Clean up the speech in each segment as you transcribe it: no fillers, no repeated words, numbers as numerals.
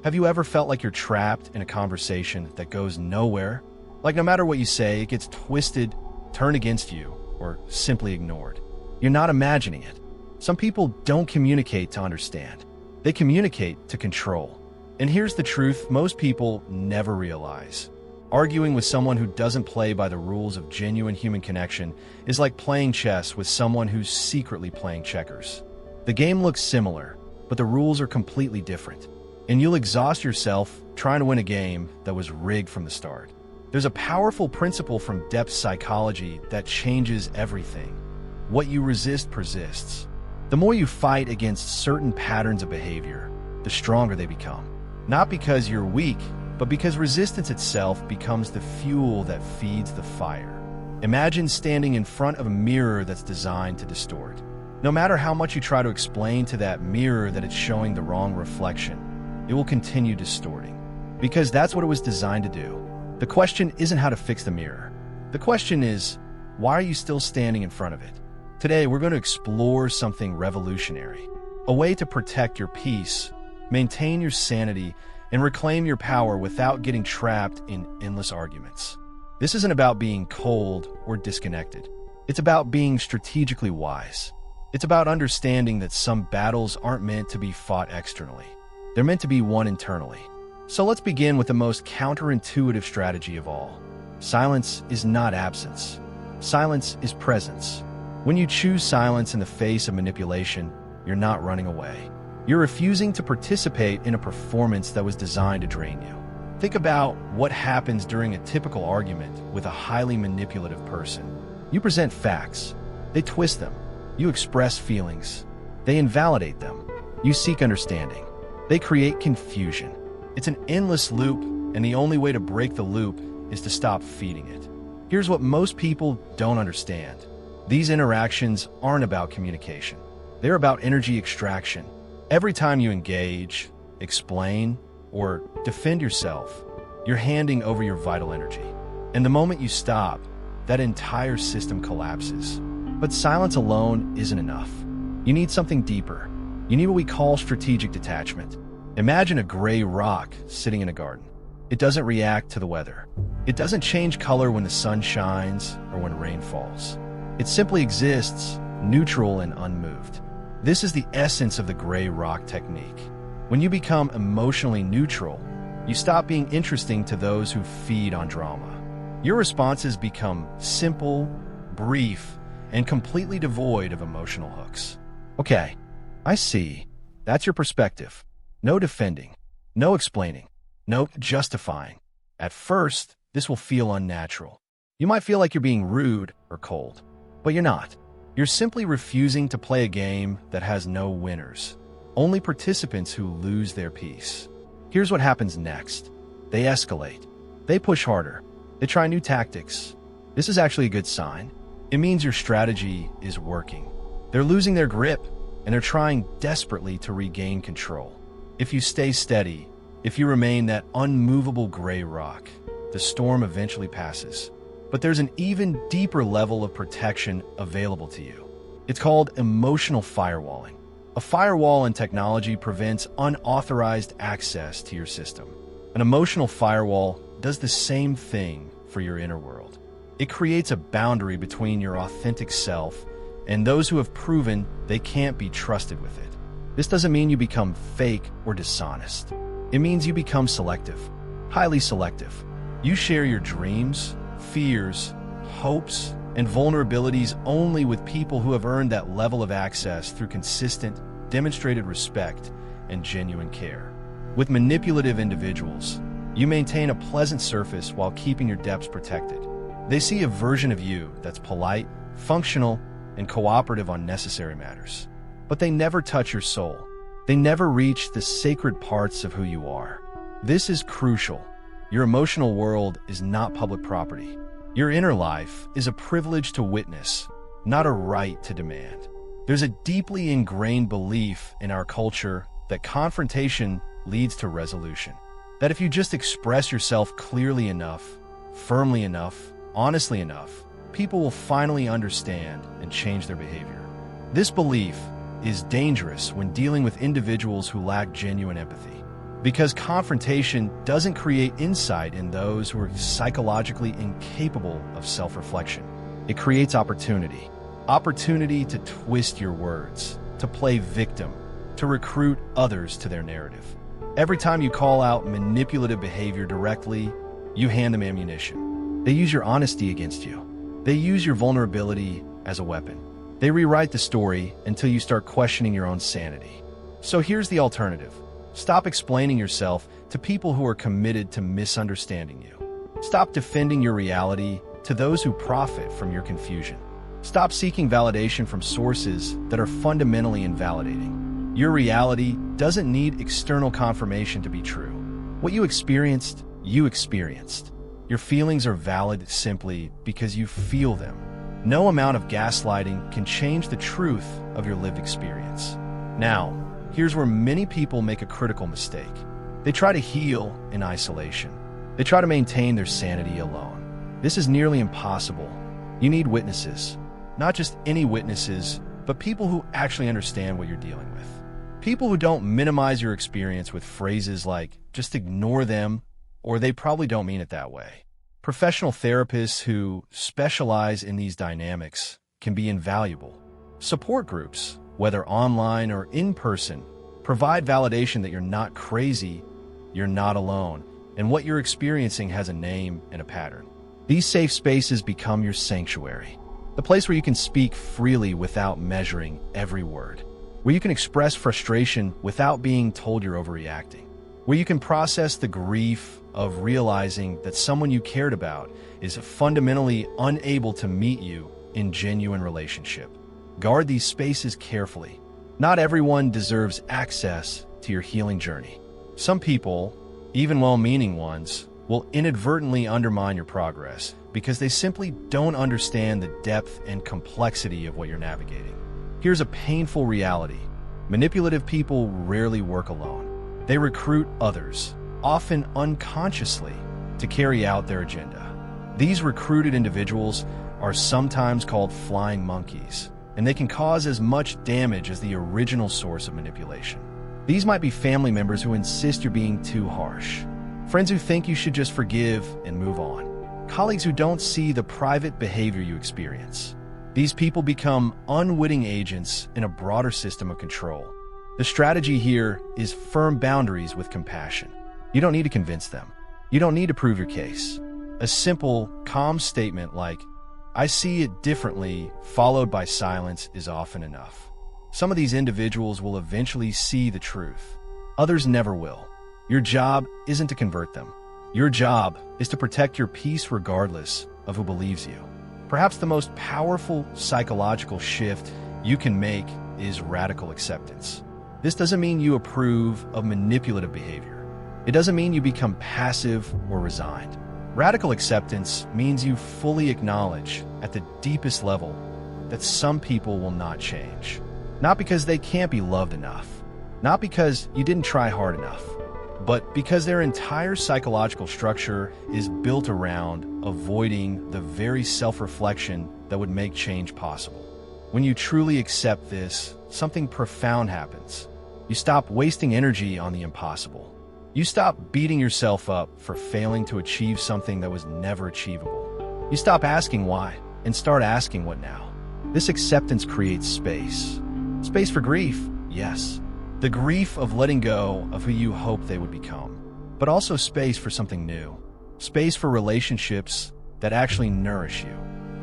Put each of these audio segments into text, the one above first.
Have you ever felt like you're trapped in a conversation that goes nowhere? Like no matter what you say, it gets twisted, turned against you, or simply ignored. You're not imagining it. Some people don't communicate to understand. They communicate to control. And here's the truth most people never realize. Arguing with someone who doesn't play by the rules of genuine human connection is like playing chess with someone who's secretly playing checkers. The game looks similar, but the rules are completely different. And you'll exhaust yourself trying to win a game that was rigged from the start. There's a powerful principle from depth psychology that changes everything. What you resist persists. The more you fight against certain patterns of behavior, the stronger they become. Not because you're weak, but because resistance itself becomes the fuel that feeds the fire. Imagine standing in front of a mirror that's designed to distort. No matter how much you try to explain to that mirror that it's showing the wrong reflection, it will continue distorting. Because that's what it was designed to do. The question isn't how to fix the mirror. The question is, why are you still standing in front of it? Today, we're going to explore something revolutionary. A way to protect your peace, maintain your sanity, and reclaim your power without getting trapped in endless arguments. This isn't about being cold or disconnected. It's about being strategically wise. It's about understanding that some battles aren't meant to be fought externally. They're meant to be won internally. So let's begin with the most counterintuitive strategy of all. Silence is not absence. Silence is presence. When you choose silence in the face of manipulation, you're not running away. You're refusing to participate in a performance that was designed to drain you. Think about what happens during a typical argument with a highly manipulative person. You present facts. They twist them. You express feelings. They invalidate them. You seek understanding. They create confusion. It's an endless loop, and the only way to break the loop is to stop feeding it. Here's what most people don't understand. These interactions aren't about communication. They're about energy extraction. Every time you engage, explain, or defend yourself, you're handing over your vital energy. And the moment you stop, that entire system collapses. But silence alone isn't enough. You need something deeper. You need what we call strategic detachment. Imagine a gray rock sitting in a garden. It doesn't react to the weather. It doesn't change color when the sun shines or when rain falls. It simply exists, neutral and unmoved. This is the essence of the gray rock technique. When you become emotionally neutral, you stop being interesting to those who feed on drama. Your responses become simple, brief, and completely devoid of emotional hooks. Okay, I see. That's your perspective. No defending, no explaining, no justifying. At first, this will feel unnatural. You might feel like you're being rude or cold, but you're not. You're simply refusing to play a game that has no winners, only participants who lose their peace. Here's what happens next. They escalate. They push harder. They try new tactics. This is actually a good sign. It means your strategy is working. They're losing their grip, and they're trying desperately to regain control. If you stay steady, if you remain that unmovable gray rock, the storm eventually passes. But there's an even deeper level of protection available to you. It's called emotional firewalling. A firewall in technology prevents unauthorized access to your system. An emotional firewall does the same thing for your inner world. It creates a boundary between your authentic self and those who have proven they can't be trusted with it. This doesn't mean you become fake or dishonest. It means you become selective, highly selective. You share your dreams, fears, hopes, and vulnerabilities only with people who have earned that level of access through consistent, demonstrated respect and genuine care. With manipulative individuals, you maintain a pleasant surface while keeping your depths protected. They see a version of you that's polite, functional, and cooperative on necessary matters. But they never touch your soul. They never reach the sacred parts of who you are. This is crucial. Your emotional world is not public property. Your inner life is a privilege to witness, not a right to demand. There's a deeply ingrained belief in our culture that confrontation leads to resolution. That if you just express yourself clearly enough, firmly enough, honestly enough, people will finally understand and change their behavior. This belief is dangerous when dealing with individuals who lack genuine empathy. Because confrontation doesn't create insight in those who are psychologically incapable of self-reflection. It creates opportunity. Opportunity to twist your words, to play victim, to recruit others to their narrative. Every time you call out manipulative behavior directly, you hand them ammunition. They use your honesty against you. They use your vulnerability as a weapon. They rewrite the story until you start questioning your own sanity. So here's the alternative. Stop explaining yourself to people who are committed to misunderstanding you. Stop defending your reality to those who profit from your confusion. Stop seeking validation from sources that are fundamentally invalidating. Your reality doesn't need external confirmation to be true. What you experienced, you experienced. Your feelings are valid simply because you feel them. No amount of gaslighting can change the truth of your lived experience. Now, here's where many people make a critical mistake. They try to heal in isolation. They try to maintain their sanity alone. This is nearly impossible. You need witnesses. Not just any witnesses, but people who actually understand what you're dealing with. People who don't minimize your experience with phrases like, just ignore them, or they probably don't mean it that way. Professional therapists who specialize in these dynamics can be invaluable. Support groups, whether online or in person, provide validation that you're not crazy, you're not alone, and what you're experiencing has a name and a pattern. These safe spaces become your sanctuary, the place where you can speak freely without measuring every word, where you can express frustration without being told you're overreacting, where you can process the grief of realizing that someone you cared about is fundamentally unable to meet you in genuine relationship. Guard these spaces carefully. Not everyone deserves access to your healing journey. Some people, even well-meaning ones, will inadvertently undermine your progress because they simply don't understand the depth and complexity of what you're navigating. Here's a painful reality. Manipulative people rarely work alone. They recruit others, often unconsciously, to carry out their agenda. These recruited individuals are sometimes called flying monkeys, and they can cause as much damage as the original source of manipulation. These might be family members who insist you're being too harsh, friends who think you should just forgive and move on, colleagues who don't see the private behavior you experience. These people become unwitting agents in a broader system of control. The strategy here is firm boundaries with compassion. You don't need to convince them. You don't need to prove your case. A simple, calm statement like, "I see it differently," followed by silence is often enough. Some of these individuals will eventually see the truth. Others never will. Your job isn't to convert them. Your job is to protect your peace regardless of who believes you. Perhaps the most powerful psychological shift you can make is radical acceptance. This doesn't mean you approve of manipulative behavior. It doesn't mean you become passive or resigned. Radical acceptance means you fully acknowledge at the deepest level that some people will not change. Not because they can't be loved enough, not because you didn't try hard enough, but because their entire psychological structure is built around avoiding the very self-reflection that would make change possible. When you truly accept this, something profound happens. You stop wasting energy on the impossible. You stop beating yourself up for failing to achieve something that was never achievable. You stop asking why and start asking what now. This acceptance creates space. Space for grief, yes. The grief of letting go of who you hoped they would become. But also space for something new. Space for relationships that actually nourish you.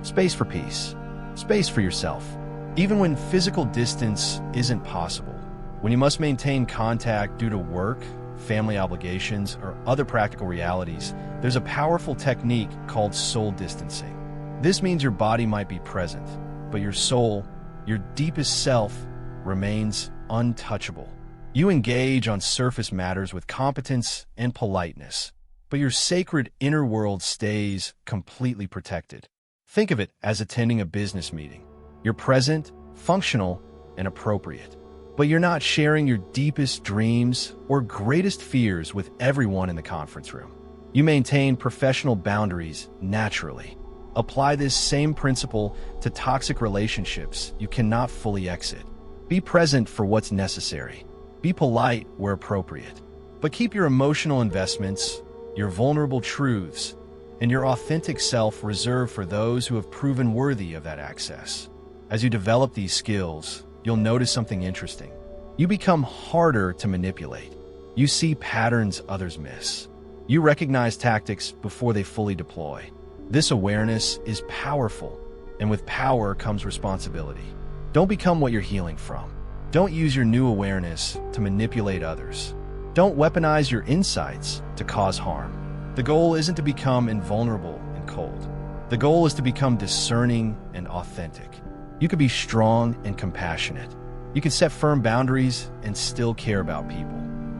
Space for peace. Space for yourself. Even when physical distance isn't possible. When you must maintain contact due to work, family obligations, or other practical realities, there's a powerful technique called soul distancing. This means your body might be present, but your soul, your deepest self, remains untouchable. You engage on surface matters with competence and politeness, but your sacred inner world stays completely protected. Think of it as attending a business meeting. You're present, functional, and appropriate, but you're not sharing your deepest dreams or greatest fears with everyone in the conference room. You maintain professional boundaries naturally. Apply this same principle to toxic relationships you cannot fully exit. Be present for what's necessary. Be polite where appropriate. But keep your emotional investments, your vulnerable truths, and your authentic self reserved for those who have proven worthy of that access. As you develop these skills, you'll notice something interesting. You become harder to manipulate. You see patterns others miss. You recognize tactics before they fully deploy. This awareness is powerful, and with power comes responsibility. Don't become what you're healing from. Don't use your new awareness to manipulate others. Don't weaponize your insights to cause harm. The goal isn't to become invulnerable and cold. The goal is to become discerning and authentic. You can be strong and compassionate. You can set firm boundaries and still care about people.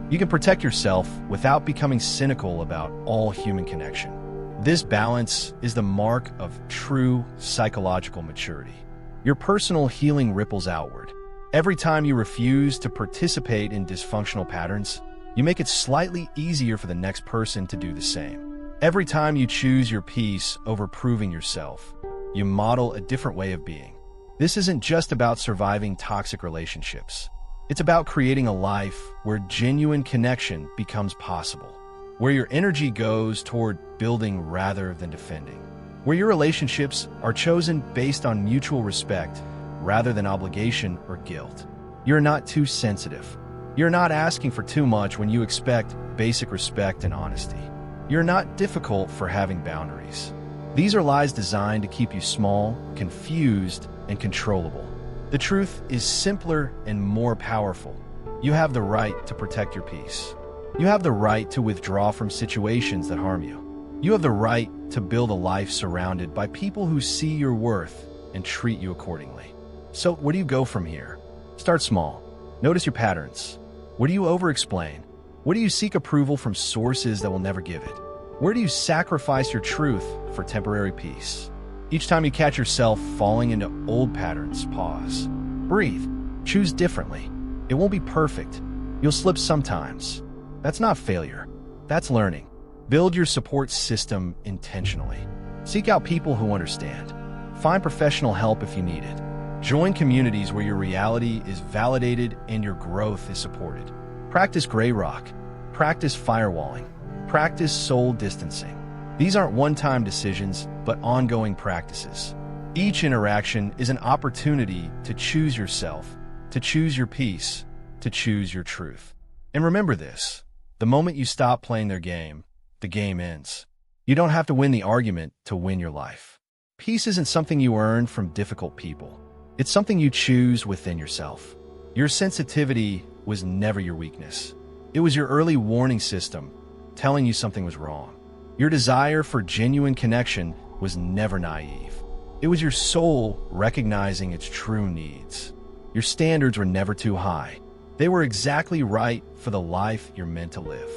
You can protect yourself without becoming cynical about all human connection. This balance is the mark of true psychological maturity. Your personal healing ripples outward. Every time you refuse to participate in dysfunctional patterns, you make it slightly easier for the next person to do the same. Every time you choose your peace over proving yourself, you model a different way of being. This isn't just about surviving toxic relationships. It's about creating a life where genuine connection becomes possible, where your energy goes toward building rather than defending, where your relationships are chosen based on mutual respect rather than obligation or guilt. You're not too sensitive. You're not asking for too much when you expect basic respect and honesty. You're not difficult for having boundaries. These are lies designed to keep you small, confused, and controllable. The truth is simpler and more powerful. You have the right to protect your peace. You have the right to withdraw from situations that harm you. You have the right to build a life surrounded by people who see your worth and treat you accordingly. So where do you go from here? Start small. Notice your patterns. Where do you over-explain? Where do you seek approval from sources that will never give it? Where do you sacrifice your truth for temporary peace? Each time you catch yourself falling into old patterns, pause. Breathe. Choose differently. It won't be perfect. You'll slip sometimes. That's not failure. That's learning. Build your support system intentionally. Seek out people who understand. Find professional help if you need it. Join communities where your reality is validated and your growth is supported. Practice gray rock. Practice firewalling. Practice soul distancing. These aren't one-time decisions, but ongoing practices. Each interaction is an opportunity to choose yourself, to choose your peace, to choose your truth. And remember this, the moment you stop playing their game, the game ends. You don't have to win the argument to win your life. Peace isn't something you earn from difficult people. It's something you choose within yourself. Your sensitivity was never your weakness. It was your early warning system telling you something was wrong. Your desire for genuine connection was never naive. It was your soul recognizing its true needs. Your standards were never too high. They were exactly right for the life you're meant to live.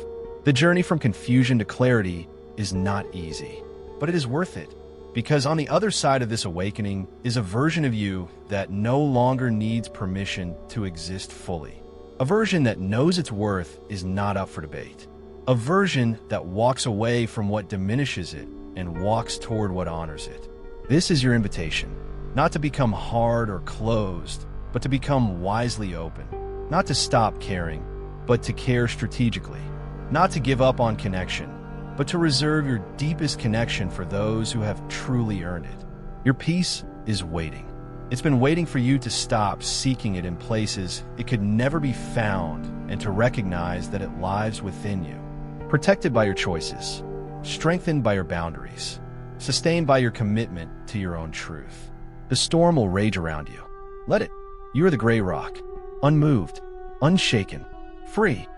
The journey from confusion to clarity is not easy, but it is worth it. Because on the other side of this awakening is a version of you that no longer needs permission to exist fully. A version that knows its worth is not up for debate. A version that walks away from what diminishes it and walks toward what honors it. This is your invitation, not to become hard or closed, but to become wisely open. Not to stop caring, but to care strategically. Not to give up on connection, but to reserve your deepest connection for those who have truly earned it. Your peace is waiting. It's been waiting for you to stop seeking it in places it could never be found and to recognize that it lies within you. Protected by your choices, strengthened by your boundaries, sustained by your commitment to your own truth. The storm will rage around you. Let it. You are the gray rock, unmoved, unshaken, free.